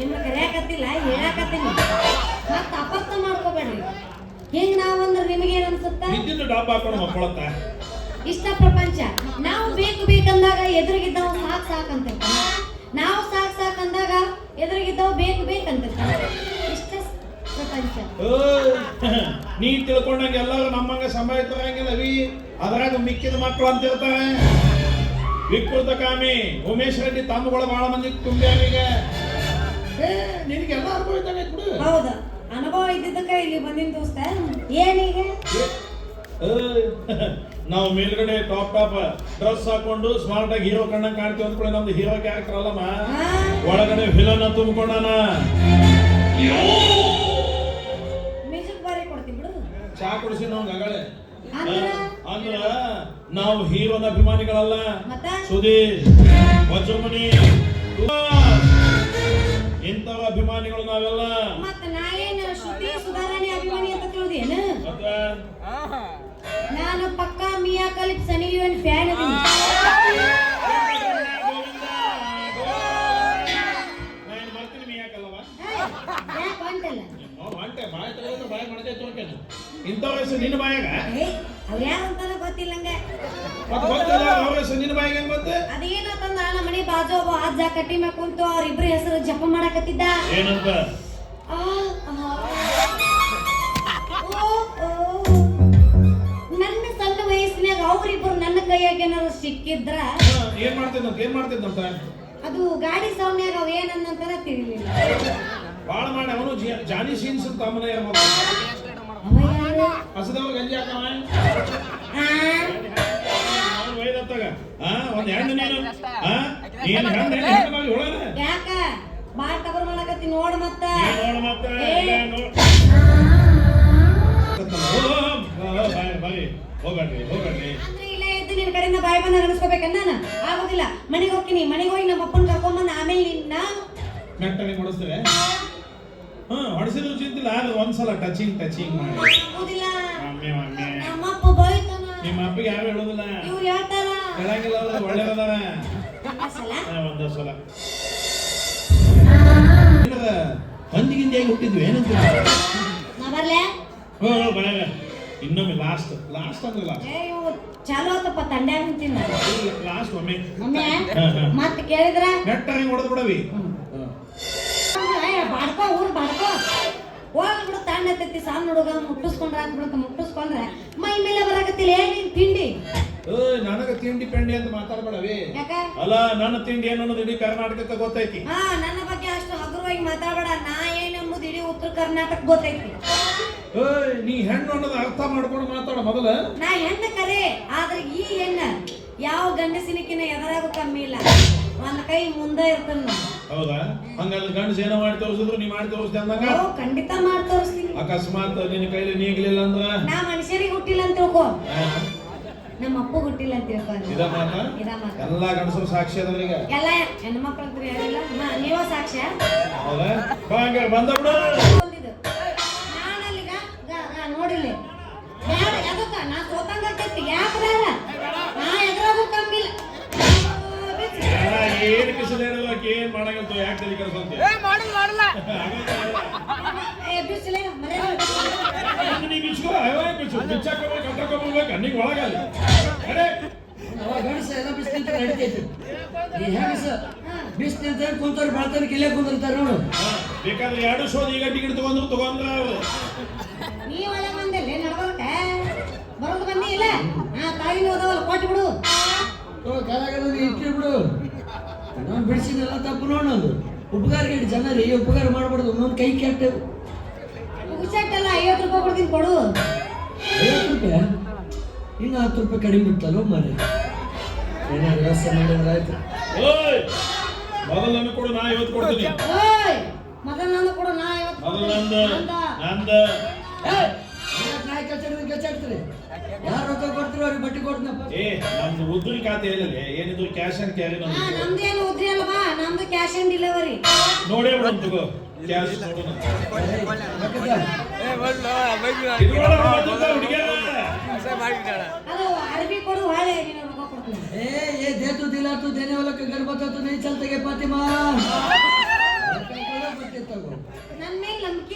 ನಿಮ್ಗೆ ಕರೆಯಾಕತ್ತಿಲ್ಲ ಹೇಳಾಕತ್ತೀನಿ ಮತ್ತೆ ಅಪಸ್ಥ ಮಾಡ್ಕೋಬೇಡ್ರಿ. ಹೆಂಗ್ ನಾವು ಅಂದ್ರೆ ನಿಮಗೇನು ಅನ್ಸುತ್ತ? ಇದ್ದಿದ್ದು ಡಾಬ್ ಹಾಕೊಂಡು ಮಕ್ಕಳತ್ತ ಇಷ್ಟ ಪ್ರಪಂಚ. ನಾವು ಬೇಕು ಬೇಕಂದಾಗ ಎದುರಿಗಿದ್ದವ್ ಸಾಕ್ ಸಾಕಂತಿರ್ತಾನ, ನಾವು ಸಾಕ್ ಸಾಕಂದಾಗ ಎದುರಿಗಿದ್ದವ್ ಬೇಕು ಬೇಕಂತಿರ್ತಾನ. ಇಷ್ಟ ಪ್ರಪಂಚ. ನೀ ತಿಳ್ಕೊಂಡಂಗೆ ಎಲ್ಲರೂ ನಮ್ಮಂಗ ಸಂಭಾಯಿತರಂಗಿಲ್ಲ ಅವಿ. ಅದ್ರಾಗ ಮಿಕ್ಕಿದ ಮಕ್ಕಳು ಅಂತ ಇರ್ತಾರೆ. ವಿಕೃತ ಕಾಮಿ ಉಮೇಶ್ ರೆಡ್ಡಿ ತಮ್ಮಗಳು ಬಹಳ ಮಂದಿ ತುಂಬ್ಯಾನೀಗ. ನಿನಗೆಲ್ಲ ಅನುಭವ ಇದ್ದಂಗೆ ಬಿಡು. ಹೌದಾ, ಅನುಭವ ಇದ್ದಿದ್ದಕ್ಕ ಇಲ್ಲಿ ಬಂದಿನ ದೋಸ್ತ. ಏನೀಗ ನಾವು ಮೇಲ್ಗಡೆ ಟಾಪ್ ಡ್ರೆಸ್ ಹಾಕೊಂಡು ಸ್ಮಾರ್ಟ್ ಆಗಿ ಹೀರೋ ಕಣ್ಣಂಗ್ ಕಾಣ್ತೀವಿ ಅಂದ್ಕೊಳ್ಳಿ. ನಮ್ದು ಹೀರೋ ಕ್ಯಾರೆಕ್ಟರ್ ಅಲ್ಲಮ್ಮ, ಒಳಗಡೆ ವಿಲನ್ ತುಂಬಿಕೊಂಡಾನ. ಮ್ಯೂಸಿಕ್ ಬಾರಿ ಕೊಡ್ತೀವಿ ಬಿಡು. ಚಾ ಕುಡಿಸಿ ನಾವು ಗಗಳೇ ಅಂದ್ರ ನಾವು ಹೀರೋನ ಅಭಿಮಾನಿಗಳಲ್ಲ. ಸುದೀರ್ ವಜ್ರಮಣಿ ಇಂಥವ ಅಭಿಮಾನಿಗಳು ನಾವೆಲ್ಲ. ಮತ್ತ ನಾ ಏನು ಶ್ರುತಿ ಸುಧಾರಣೆ ಅಭಿಮಾನಿ ಅಂತ ತಿಳಿದೇನು? ನಾನು ಪಕ್ಕಾ ಮಿಯಾ ಖಲೀಫ್ ಸನಿ ಲಿಯೋನ್ ಫ್ಯಾನ್ ಅದೀನಿ. ಇಂಥವ್ರ ಹೆಸರು ನಿನ್ನ ಬಾಯಾಗ ಅವ್ರು ಯಾರಂತಾನ ಗೊತ್ತಿಲ್ಲಂಗೆ. ನಿನ್ನ ಬಾಯಿಗೆ ಹೆಂಗ್ ಮತ್ತೆ ಅದೇನಂತಂದ ನಮ್ಮ ಮನೆ ಬಾಜು ಒಬ್ಬ ಅಜ್ಜ ಕಟ್ಟಿ ಮ್ಯಾಗ ಕುಂತು ಅವ್ರಿಬ್ರು ಹೆಸರು ಜಪ ಮಾಡಕತ್ತಿದ್ದ. ಏನಂತ? ನನ್ನ ಸಣ್ಣ ವಯಸ್ಸಿನಾಗ ಅವ್ರಿಬ್ರು ನನ್ನ ಕೈಯಾಗ ಏನಾದ್ರು ಸಿಕ್ಕಿದ್ರ ಏನ್ ಮಾಡ್ತಿದ್ದಂತ ಅದು ಗಾಡಿ ಸೌನ್ಯಾಗ ಅವ್ ಏನಂತಾರ ತಿಳಿಲಿಲ್ಲ. ಬಾಳ ಮಾಡಿ ಅವನು ಜಾನಿ ಸೀನ್ಸ್ ಅಂತ ಅಮ್ಮನ ಹಸದವ ಗಂಜಿ ಹಾಕವ ವೈದತ್ತಾಗ ಒಂದ್ ಹೆಣ್ಣು ಯಾಕ ಬಾಳ ಕಬರ್ ಮಾಡಕತ್ತಿ ನೋಡ್ ಮತ್ತ ಹೋಗ್ರಿ ಅಂದ್ರೆ ಇಲ್ಲ ಎದ್ದು ನಿನ್ ಕಡೆಯಿಂದ ಬಾಯಿ ಬಂದ ಅನಿಸ್ಕೋಬೇಕನ್ನ ಆಗೋದಿಲ್ಲ. ಮನೆಗೆ ಹೋಗ್ತೀನಿ, ಮನೆಗೆ ಹೋಗಿ ನಮ್ಮ ಅಪ್ಪನ ಕರ್ಕೊಂಬಂದ ಆಮೇಲೆ ನಿನ್ನ ಮೆಟ್ಟನೆ ಹೊಡಿಸ್ತೇವೆ. ಹೊಡಿಸಿದ್ರು ಚಿಂತಿಲ್ಲ, ಅದು ಒಂದ್ಸಲ ಟಚಿಂಗ್ ಮಾಡಿ ಆಗೋದಿಲ್ಲ. ನಮ್ಮ ಅಪ್ಪ ಬೈತಾನ. ನಿಮ್ಮ ಅಪ್ಪಗೆ ಯಾರು ಹೇಳೋದಿಲ್ಲ, ಇವ್ರು ಹೇಳ್ತಾರ ಹೇಳಂಗಿಲ್ಲ. ಒಳ್ಳೆಯದಾರ ಒಂದ ಸಲ ಹಂದಿಗಿಂದ ಹುಟ್ಟಿದ್ವಿ ಏನಂತ ನಾ ಬರ್ಲೆ. ಇನ್ನೊಮ್ಮೆ ಲಾಸ್ಟ್ ಅಂದ್ರೆ ಚಾಲು ಆತಪ್ಪ ತಂಡ್ಯಾಗ ನಿಂತಿನ ಲಾಸ್ಟ್ ಒಮ್ಮೆ ಮತ್ತೆ ಕೇಳಿದ್ರ ನೆಟ್ಟರಿ ಹೊಡೆದ್ ಬಿಡವಿ. ಬಾಡ್ಕೋ ಊರ್ ಬಾಡ್ಕೋ ಹೋಗ್ಬಿಡು. ತಾಂಡ ಹತ್ತೈತಿ ಸಣ್ಣ ಹುಡುಗ ಮುಟ್ಟಿಸ್ಕೊಂಡ್ರ ಅಂದ್ಬಿಡಕ ಮುಟ್ಟಿಸ್ಕೊಂಡ್ರೆ ಮೈ ಮೇಲೆ ಬರಾಕತ್ತಿಲ್ಲ. ಏನೇನ್ ತಿಂಡಿ? ನನಗ ತಿಂಡಿ ಪೆಂಡಿ ಅಂತ ಮಾತಾಡ್ಬೇಡವಿ. ಅಲ್ಲ ನನ್ನ ತಿಂಡಿ ಏನು ಅನ್ನೋದು ಇಡೀ ಕರ್ನಾಟಕಕ್ಕೆ ಗೊತ್ತೈತಿ. ನನ್ನ ಬಗ್ಗೆ ಅಷ್ಟು ಹಗುರವಾಗಿ ಮಾತಾಡಬೇಡ. ನಾ ಏನೆಂಬುದು ಇಡೀ ಉತ್ತರ ಕರ್ನಾಟಕ ಗೊತ್ತೈತಿ. ನೀ ಹೆಣ್ಣು ಅನ್ನೋದು ಅರ್ಥ ಮಾಡ್ಕೊಂಡು ಮಾತಾಡ ಮೊದಲ. ನಾ ಹೆಣ್ಣು ಕರೆ, ಆದ್ರೆ ಈ ಹೆಣ್ಣ ಯಾವ ಗಂಡಸಿನಕಿನ ಎದರಾಗೂ ಕಮ್ಮಿ ಇಲ್ಲ. ಒಂದ್ ಕೈ ಮುಂದೆ ಇರ್ತಾನ. ಹೌದಾ? ಹಂಗಲ್ಲ ಗಂಡಸ ಏನೋ ಮಾಡಿ ತೋರಿಸಿದ್ರು ನೀ ಮಾಡಿ ತೋರಿಸ್ತೆ ಅಂದಂಗ? ಖಂಡಿತ ಮಾಡಿ ತೋರಿಸ್ತೀನಿ. ಅಕಸ್ಮಾತ್ ನಿನ್ನ ಕೈಲಿ ನೀಗ್ಲಿಲ್ಲ ಅಂದ್ರ? ನಾ ಮನುಷ್ಯರಿಗೆ ಹುಟ್ಟಿಲ್ಲ ಅಂತ ತಿಳ್ಕೊ, ನಮ್ಮ ಅಪ್ಪ ಹುಟ್ಟಿಲ್ಲ ಅಂತ ತಿಳ್ಕೊ. ಇದ ಮಾತ ಎಲ್ಲಾ ಗಂಡಸರು ಸಾಕ್ಷಿ ಅದ್ರೀಗ. ಎಲ್ಲ ಹೆಣ್ಮಕ್ಳು ಅಂತ ಯಾರಿಲ್ಲ, ನೀವ ಸಾಕ್ಷ್ಯ. ಹೌದಾ? ಹಂಗ ಬಂದ ಬಿಡು. ನಾನಲ್ಲಿಗ ನೋಡಿಲ್ಲ ಯಾಕ ನಾ ಸೋತಂಗ ಆಗ್ತೈತಿ. ಯಾಕ್ರ ನಾ ಎದ್ರಾಗೂ ಕಮ್ಮಿ ಇಲ್ಲ. ಏನ್ ಕಿಸಲೇರಲ್ಲ ಏನ್ ಮಾಡಂಗಂತ ಯಾಕೆ ತಲೆ ಕೆಡಿಸ್ಕೊಂತಿ? ನೀ ಬಿಚ್ಕೋ ಬಿಚ್ಚಾಕೋಬೇಕು ಕಟ್ಟಾಕೋಬೇಕು ನೀಗ ಒಳಗಲ್ಲ. ಗಣಸ ಎಲ್ಲ ಬಿಸ್ತಿಂತ ನಡಿತೈತಿ. ಈ ಹೆಂಗಸ ಬಿಸ್ತಿಂತ ಕುಂತವ್ರು ಬಾಳ್ತಾನೆ ಕಿಲೆ ಕುಂದಿರ್ತಾರ ನೋಡು. ಬೇಕಾದ್ರೆ ಎರಡು ಶೋಧ ಈಗ ಟಿಕೆಟ್ ತಗೊಂಡ್ರ ಅವ್ರು. ನೀ ಒಳಗೆ ಬಂದಿಲ್ಲ ನಡ್ಕೊಳಕ ಬರೋದು ಬಂದಿ ಇಲ್ಲ. ತಾಯಿನ ಹೋದವಲ್ಲ ಕೊಟ್ಟು ಬಿಡು. ಕಾಲಾಗಲ್ಲ ಇಟ್ಟು ಬಿಡು. ನಾನು ಬಿಡಿಸಿದೆಲ್ಲ ತಪ್ಪು ನೋಡೋದು. ಉಪಕಾರ ಕೇಳಿ ಜನರಿ ಉಪಕಾರ ಮಾಡ್ಬಾರ್ದು. ಒಂದೊಂದು ಕೈ ಕೆಟ್ಟ ಹುಷಾಟಲ್ಲ 50 ರೂಪಾಯಿ ಕೊಡ್ತೀನಿ ಕೊಡು. 50 ರೂಪಾಯಿ ಇನ್ನು 10 ರೂಪಾಯಿ ಕಡಿಮೆ ಇತ್ತಲ್ಲ ಮಾರಿ. ಏನಾದ್ರು ವ್ಯವಸ್ಥೆ ಮಾಡಿದ್ರೆ ಆಯ್ತು. ಮೊದಲು ನನಗೆ ಕೊಡು, ನಾ 50 ಕೊಡ್ತೀನಿ. ಮೊದಲು ನಾನು ಕೊಡು, ನಾ 50. ಮೊದಲು ನಂದ ನಾಯಿ ಕಚ್ಚಾಡ್ತೀರಿ. ಯಾರು ರೊಕ್ಕ ಕೊಡ್ತೀರೋ ಅವ್ರಿಗೆ ಬಟ್ಟಿ ಕೊಡ್ತೀನಪ್ಪ. ನಮ್ದು ಉದ್ರಿ ಖಾತೆ ಹೇಳಿಲ್ಲ ಏನಿದ್ರು ಕ್ಯಾಶ್ ಅಂಡ್ ಕ್ಯಾರಿ. ನಮ್ದೇನು ಉದ್ರಿ ಅಲ್ವಾ, ನಮ್ದು ಕ್ಯಾಶ್ ಆನ್ ಡೆಲಿವರಿ. ನೋಡೇ ಬಿಡೋಣ ತಗೋ ಕ್ಯಾಶ್ ನೋಡೋಣ. ಅದು ಅರಬಿ ಕೊಡು, ಹೊಳೆ ರೊಕ್ಕ ಕೊಡ್ತೀನಿ. ये दे तू दिला तू देने वाला का घर बता तू नहीं चलते के फातिमा.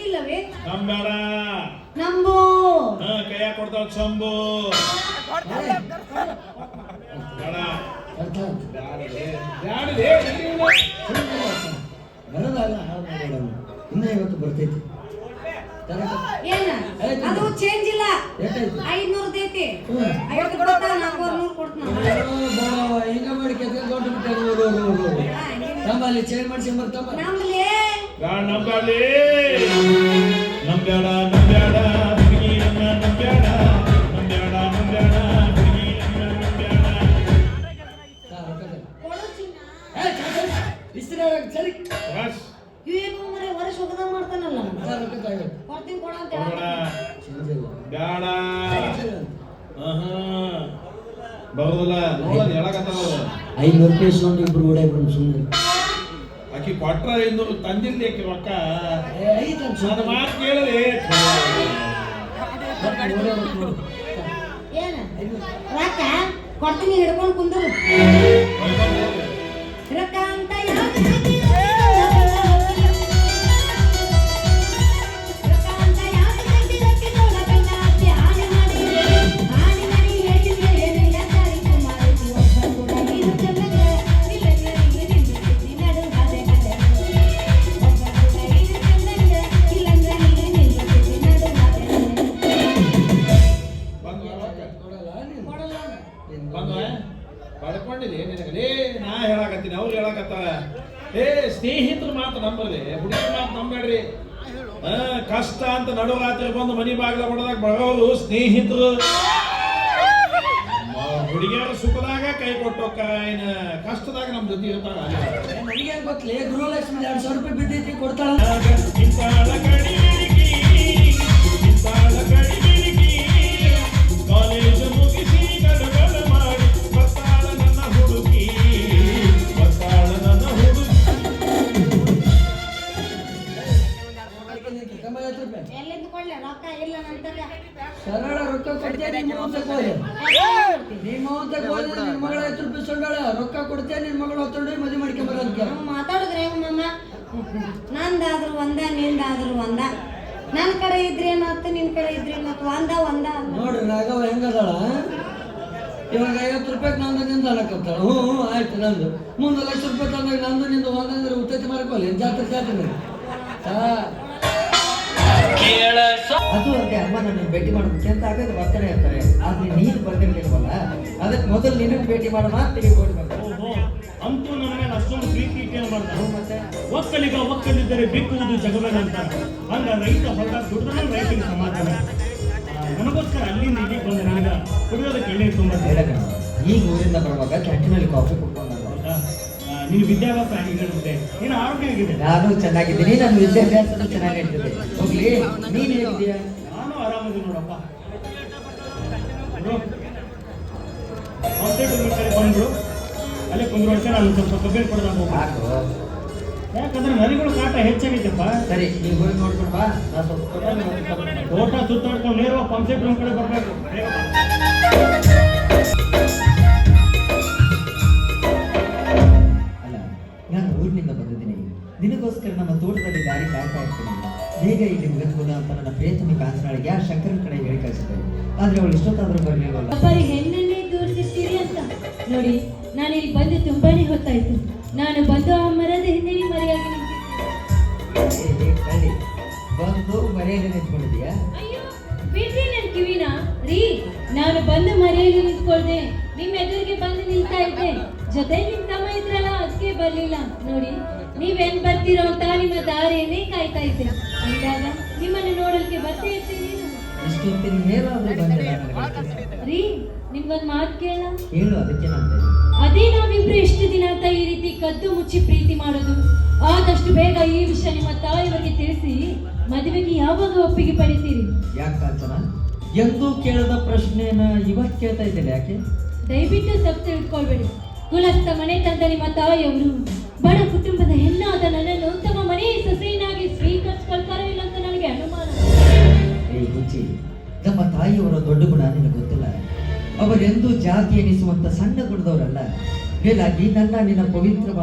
ಶಂಭು ಬೇಡ ಅರ್ಥ ಆಯ್ತು. ಬ್ಯಾಡಲೇ, ಬರೋದಲ್ಲ ಹಾಳು ಮಾಡೋದು. ಇನ್ನೂ ಇವತ್ತು ಬರ್ತೈತಿ ಏನ ಅದು ಚೇಂಜ್ ಇಲ್ಲ. ಎಷ್ಟಾಯ್ತು? 500 ಐತಿ. ಹ್ಮ್. 50 ಕೊಡ್ತಾ 400 ಕೊಡ್ತಾನ. ಹಿಂಗ ಮಾಡಿ ಕೆತ್ತ ದೊಡ್ಡ ತಮ್ಮಲ್ಲಿ ಚೇಂಜ್ ಮಾಡಿಸಿ ತಮ್ಮ ನಮ್ಲಿ ನಂಬ್ಯಾಡಲೇ, ನಂಬ್ಯಾಡ ನಂಬ್ಯಾಡ ಹುಡುಗಿಯನ್ನ ನಂಬ್ಯಾಡ, ನಂಬ್ಯಾಡ ನಂಬ್ಯಾಡ ಹುಡುಗಿಯನ್ನ ನಂಬ್ಯಾಡ. ಕೊಡು ಚಿನ್ನ. ಇಸ್ತ್ರಿ ಹಾಳಾಗ್ ಸರಿ ಬಸ್ ಏನು ಮರೆ ವರ್ಷ ಹೋಗದಂಗ ಮಾಡ್ತಾನಲ್ಲ. ಕೊಡ್ತೀನಿ ಕೊಡ ಅಂತ ಕೊಡೋಣ. ಹೇಳ. ಬ್ಯಾಡ ಬರೋದಿಲ್ಲ ನೋಡೋದು ಹೇಳಕತ್ತಾವ. 500 ರೂಪಾಯಿ ಇಸ್ಕೊಂಡು ಇಬ್ರು ಕೂಡ ಇಬ್ರು ಸುಮ್ಮನೆ ಆಕಿ ಕೊಟ್ರ 500 ತಂದಿಲ್ಲ ಆಕಿ ರೊಕ್ಕ. ಐದು ನನ್ನ ಮಾತು ಕೇಳಲಿ. ಏನ ರೊಕ್ಕ ಕೊಡ್ತೀನಿ ಹಿಡ್ಕೊಂಡು ಕುಂದರು. ರೊಕ್ಕ ಅಂತ ಯಾಕೆ ಹಾಕಿದ್ರು? ರೊಕ್ಕ ಅಂತ ಯಾಕೆ ಹಾಕಿದ್ರು? ರೊಕ್ಕ ಹಾಕಿ ಹಾನಿ ಮಾಡಿ ಹೇಳಿದ್ರೆ ಏನಿಲ್ಲ ತಾಯಿ ಕುಮಾರತಿ ಒಬ್ಬ ಕೂಡ ನೀನು ಚೆಲ್ಲಂಗ ಇಲ್ಲಂಗ ನಿಂದು ನಡು ಹದೆ ಹದೆ ಒಬ್ಬ ಕೂಡ ನೀನು ಚೆಲ್ಲಂಗ ಇಲ್ಲಂಗ ನೀನು ನಡು ಹದೆ ಬಂದ್ವಾ ರೊಕ್ಕ? ಕೊಡಲ್ಲ ನೀನು ಕೊಡಲ್ಲ. ಬಂದ್ವಾ? ಪಡ್ಕೊಂಡಿಲ್ಲ ನಿನಗಲೇ. ನಾ ಹೇಳಾಕತ್ತೀನಿ, ಅವ್ರು ಹೇಳಾಕತ್ತಾರ. ಸ್ನೇಹಿತರ ಮಾತು ನಂಬರ್ರಿ, ಹುಡುಗರ ಮಾತು ನಂಬೇಡ್ರಿ. ಕಷ್ಟ ಅಂತ ನಡುರಾತ್ರಿ ಬಂದು ಮನಿ ಬಾಗಿಲ ಹೊಡೆದಾಗ ಬರೋರು ಸ್ನೇಹಿತರು. ಹುಡುಗಿಯರ ಸುಖದಾಗ ಕೈ ಕೊಟ್ಟೋಕ್ಕಾರ, ಏನ ಕಷ್ಟದಾಗ ನಮ್ ಜೊತೆ ಇರ್ತಾರ. ನನಗೆ ಗೊತ್ತಲೇ ಗೃಹಲಕ್ಷ್ಮಿ 200 ರೂಪಾಯಿ ಬಿದ್ದೈತಿ ಕೊಡ್ತಾಳ. ಇಂತಾಳ ಕಡಿಮಿಡಿಗಿ, ಇಂತಾಳ ಕಡಿಮಿಡಿಗಿ, ಕಾಲೇಜು ಮುಗಿಸಿ ಗಡಗಡ ಮಾಡಿ ಬರ್ತಾಳ ನನ್ನ ಹುಡುಗಿ, ಬರ್ತಾಳ ನನ್ನ ಹುಡುಗಿ. 90 ರೂಪಾಯಿ ಎಲ್ಲಿಂದ ಕೊಡ್ಲೆ ರೊಕ್ಕ ಇಲ್ಲ ನಂತರ ಸರಳ ರೊಕ್ಕ ಕೊಡ್ತೇನೆ ನಿಮ್ಮ ಮೌತಕ್ಕೆ ಹೋದೆ. ನಿಮ್ಮ ಮೌತಕ್ಕೆ ಹೋದ್ರೆ ನಿನ್ನ ಮಗಳ 10 ರೂಪಾಯಿ ಸೊಂಡಾಳ ರೊಕ್ಕ ಕೊಡ್ತೇನೆ, ನಿನ್ನ ಮಗಳು 10 ರೂಪಾಯಿ ಮದುವೆ ಮಾಡ್ಕೊಂಬರೋದಕ್ಕೆ. ನಾವು ಮಾತಾಡಿದ್ರೆ ಹೆಂಗ ಮಮ್ಮ? ನಂದಾದ್ರು ಒಂದ ನಿಂದಾದ್ರು ಒಂದ. ನನ್ನ ಕಡೆ ಇದ್ರೆ ಏನಾಯ್ತು, ನಿನ್ ಕಡೆ ಇದ್ರೆ ಏನಾಯ್ತು? ಒಂದ ಒಂದ ನೋಡ್ರಿ ರಾಘವ ಹೆಂಗದಾಳ. ಇವಾಗ 50 ರೂಪಾಯಿಗೆ ನಂದು ನಿಂದು ಅಲ್ಲಕತ್ತಾಳ. ಹ್ಞೂ ಆಯ್ತು ನಂದು. ಮುಂದೆ 1 ಲಕ್ಷ ರೂಪಾಯಿ ತಂದಾಗ ನಂದು ನಿಂದು ಒಂದಂದ್ರೆ ಉತ್ತತ್ತಿ ಮಾಡ್ಕೊಳ್ಳಿ ಜಾತ್ರೆ ಜಾತ್ರೆ. ಅದು ಅದೇ ಅಮ್ಮ ನನ್ನ ಭೇಟಿ ಮಾಡೋದಕ್ಕೆ ಅಂತ ಆಗದೆ ಬರ್ತಾನೆ ಇರ್ತಾರೆ. ಆದ್ರೆ ನೀನು ಬರ್ದಿರ್ಲಿಲ್ವಲ್ಲ, ಅದಕ್ಕೆ ಮೊದಲು ನಿನ್ನನ್ನು ಭೇಟಿ ಮಾಡೋಣ ಅಂತ ತಿಳ್ಕೊಂಡು ಬಂದೆ. ಅಂತೂ ನಮ್ಮ ಮೇಲೆ ಅಷ್ಟೊಂದು ಪ್ರೀತಿ ಇಟ್ಟೇನು ಮಾಡ್ತಾರೆ. ಮತ್ತೆ ಒಕ್ಕಲಿಗ ಒಕ್ಕಲಿದ್ದರೆ ಬಿಕ್ಕುವುದು ಜಗವೇನಂತ. ಹಂಗ ರೈತ ಹೊಲ ದುಡಿದ್ರೆ ರೈತನಿಗೆ ಸಮಾಧಾನ. ನನಗೋಸ್ಕರ ಅಲ್ಲಿಂದ ಇಲ್ಲಿಗೆ ಬಂದು ನನಗೆ ಕುಡಿಯೋದಕ್ಕೆ ಎಣ್ಣೆ ತುಂಬ ಹೇಳಕ ಈಗ ಊರಿಂದ ಬರುವಾಗ ಕ್ಯಾಂಟೀನಲ್ಲಿ ಕಾಫಿ ಕುಡ್ಕೊಂಡು ನೀನು ವಿದ್ಯಾಭ್ಯಾಸ ಹೇಗಿರುತ್ತೆ, ನೀನು ಆರೋಗ್ಯ ಹೇಗಿದೆ? ನಾನು ಚೆನ್ನಾಗಿದ್ದೀನಿ, ನನ್ನ ವಿದ್ಯಾಭ್ಯಾಸನೂ ಚೆನ್ನಾಗಿರ್ತದೆ. ಹೋಗ್ಲಿ, ನೀನು ಹೇಗಿದ್ದೀಯಾ? ನಾನು ಆರಾಮಿದ್ದೀನಿ ನೋಡಪ್ಪ. ಕಡೆ ಬಂದ್ರು ಅಲ್ಲೇ ಕುಂದ್ರು ವರ್ಷ ನಾನು ಸ್ವಲ್ಪ ಕಬ್ಬಿನ ಕೊಡದಾಗ ಹೋಗ. ಸಾಕು. ಯಾಕಂದ್ರೆ ನರಿಗಳು ಕಾಟ ಹೆಚ್ಚಾಗೈತಪ್ಪ. ಸರಿ, ನೀವು ಹೋಗಿ ನೋಡ್ಕೊಂಡು ಬಾ. ನಾನು ಸ್ವಲ್ಪ ತೋಟ ಸುತ್ತಾಡ್ಕೊಂಡು ನೇರವಾಗಿ ಪಂಚಾಯತ್ ರೂಮ್ ಕಡೆ ಬರ್ಬೇಕು. ಅಲ್ಲ, ನಾನು ಊರಿನಿಂದ ಬಂದಿದ್ದೀನಿ. ನಿನಗೋಸ್ಕರ ನಮ್ಮ ತೋಟದಲ್ಲಿ ದಾರಿ ಕಾಯ್ತಾ ಇರ್ತೀನಿ. ಬೇಗ ಇಲ್ಲಿ ಮುಗಿಸ್ಬೋದ ಅಂತ ನನ್ನ ಪ್ರಿಯತಮಿ ಕಾಂಚನಾಳಿಗೆ ಆ ಶಂಕರನ ಕಡೆ ಹೇಳಿ ಕಳಿಸಿದ್ದೆ. ಆದ್ರೆ ಅವಳು ಇಷ್ಟೊತ್ತಾದ್ರೂ ಬರಲಿಲ್ವಲ್ಲ. ಬರೀ ಹೆಣ್ಣನ್ನೇ ದೂರಿಸಿರ್ತೀರಿ ಅಂತ ನೋಡಿ, ನಾನು ಇಲ್ಲಿ ಬಂದು ತುಂಬಾನೇ ಹೊತ್ತಾಯ್ತು. ನಾನು ಬಂದು ಆ ಮರದ ಹಿಂದೆ ಮರೆಯಾಗಿ ನಿಂತಿದ್ದೆ. ಕಳ್ಳಿ ಬಂದು ಮರೆಯಲ್ಲಿ ನಿಂತ್ಕೊಂಡಿದ್ಯಾ? ಅಯ್ಯೋ ಬಿಡ್ರಿ ನನ್ನ ಕಿವಿನ ರೀ. ನಾನು ಬಂದು ಮರೆಯಲ್ಲಿ ನಿಂತ್ಕೊಳ್ದೆ, ನಿಮ್ಮ ಎದುರಿಗೆ ಬಂದು ನಿಲ್ತಾ ಇದ್ದೆ. ಜೊತೆ ನಿಮ್ ತಮ್ಮ ಇದ್ರಲ್ಲ, ಅದಕ್ಕೆ ಬರ್ಲಿಲ್ಲ. ನೋಡಿ, ನೀವೇನ್ ಬರ್ತೀರೋ ಅಂತ ನಿಮ್ಮ ದಾರಿಯನ್ನೇ ಕಾಯ್ತಾ ಇದ್ದೆ. ಅಂದಾಗ ನಿಮ್ಮನ್ನು ನೋಡಲಿಕ್ಕೆ ಬರ್ತಾ ಇರ್ತೀನಿ. ಇಷ್ಟೊತ್ತಿನ ಏನಾದ್ರೂ ಬಂದಿಲ್ಲ ರೀ, ನಿಮ್ಗೊಂದು ಮಾತು ಕೇಳ. ಕೇಳು, ಅದಕ್ಕೆ ನಾನು ಅದೇ ನಾವಿಬ್ರು ಎಷ್ಟು ದಿನ ಅಂತ ಈ ರೀತಿ ಕದ್ದು ಮುಚ್ಚಿ ಪ್ರೀತಿ ಮಾಡೋದು. ಆದಷ್ಟು ಬೇಗ ಈ ವಿಷಯ ನಿಮ್ಮ ತಾಯಿಯವರಿಗೆ ತಿಳಿಸಿ ಮದುವೆಗೆ ಯಾವಾಗ ಒಪ್ಪಿಗೆ ಪಡಿತೀರಿ? ಯಾಕೆ ಕಾಂಚನ, ಎಂದೂ ಕೇಳದ ಪ್ರಶ್ನೆನ ಇವತ್ತು ಕೇಳ್ತಾ ಇದ್ದೇನೆ, ಯಾಕೆ? ದಯವಿಟ್ಟು ತಪ್ಪು ತಿಳ್ಕೊಳ್ಬೇಡಿ. ಕುಲಸ್ಥ ಮನೆ ತಂದ ನಿಮ್ಮ ತಾಯಿಯವರು ಬಡ ಕುಟುಂಬದ ಹೆಣ್ಣಾದ ನನ್ನನ್ನು ತಮ್ಮ ಮನೆಯ ಸೊಸೆಯನ್ನಾಗಿ ಸ್ವೀಕರಿಸ್ಕೊಳ್ತಾರೋ ಇಲ್ಲ ಅಂತ ನನಗೆ ಅನುಮಾನ. ಏ ಹುಚ್ಚಿ, ನಮ್ಮ ತಾಯಿಯವರ ದೊಡ್ಡ ಗುಣ ನಿನಗೆ ಗೊತ್ತಿಲ್ಲ. ಅವರೆಂದೂ ಜಾತಿ ಎನಿಸುವಂತ ಸಣ್ಣ ಗುಣದವರಲ್ಲ. ಮೇಲಾಗಿ ನನ್ನ ನಿನ್ನ ಪವಿತ್ರವಾದ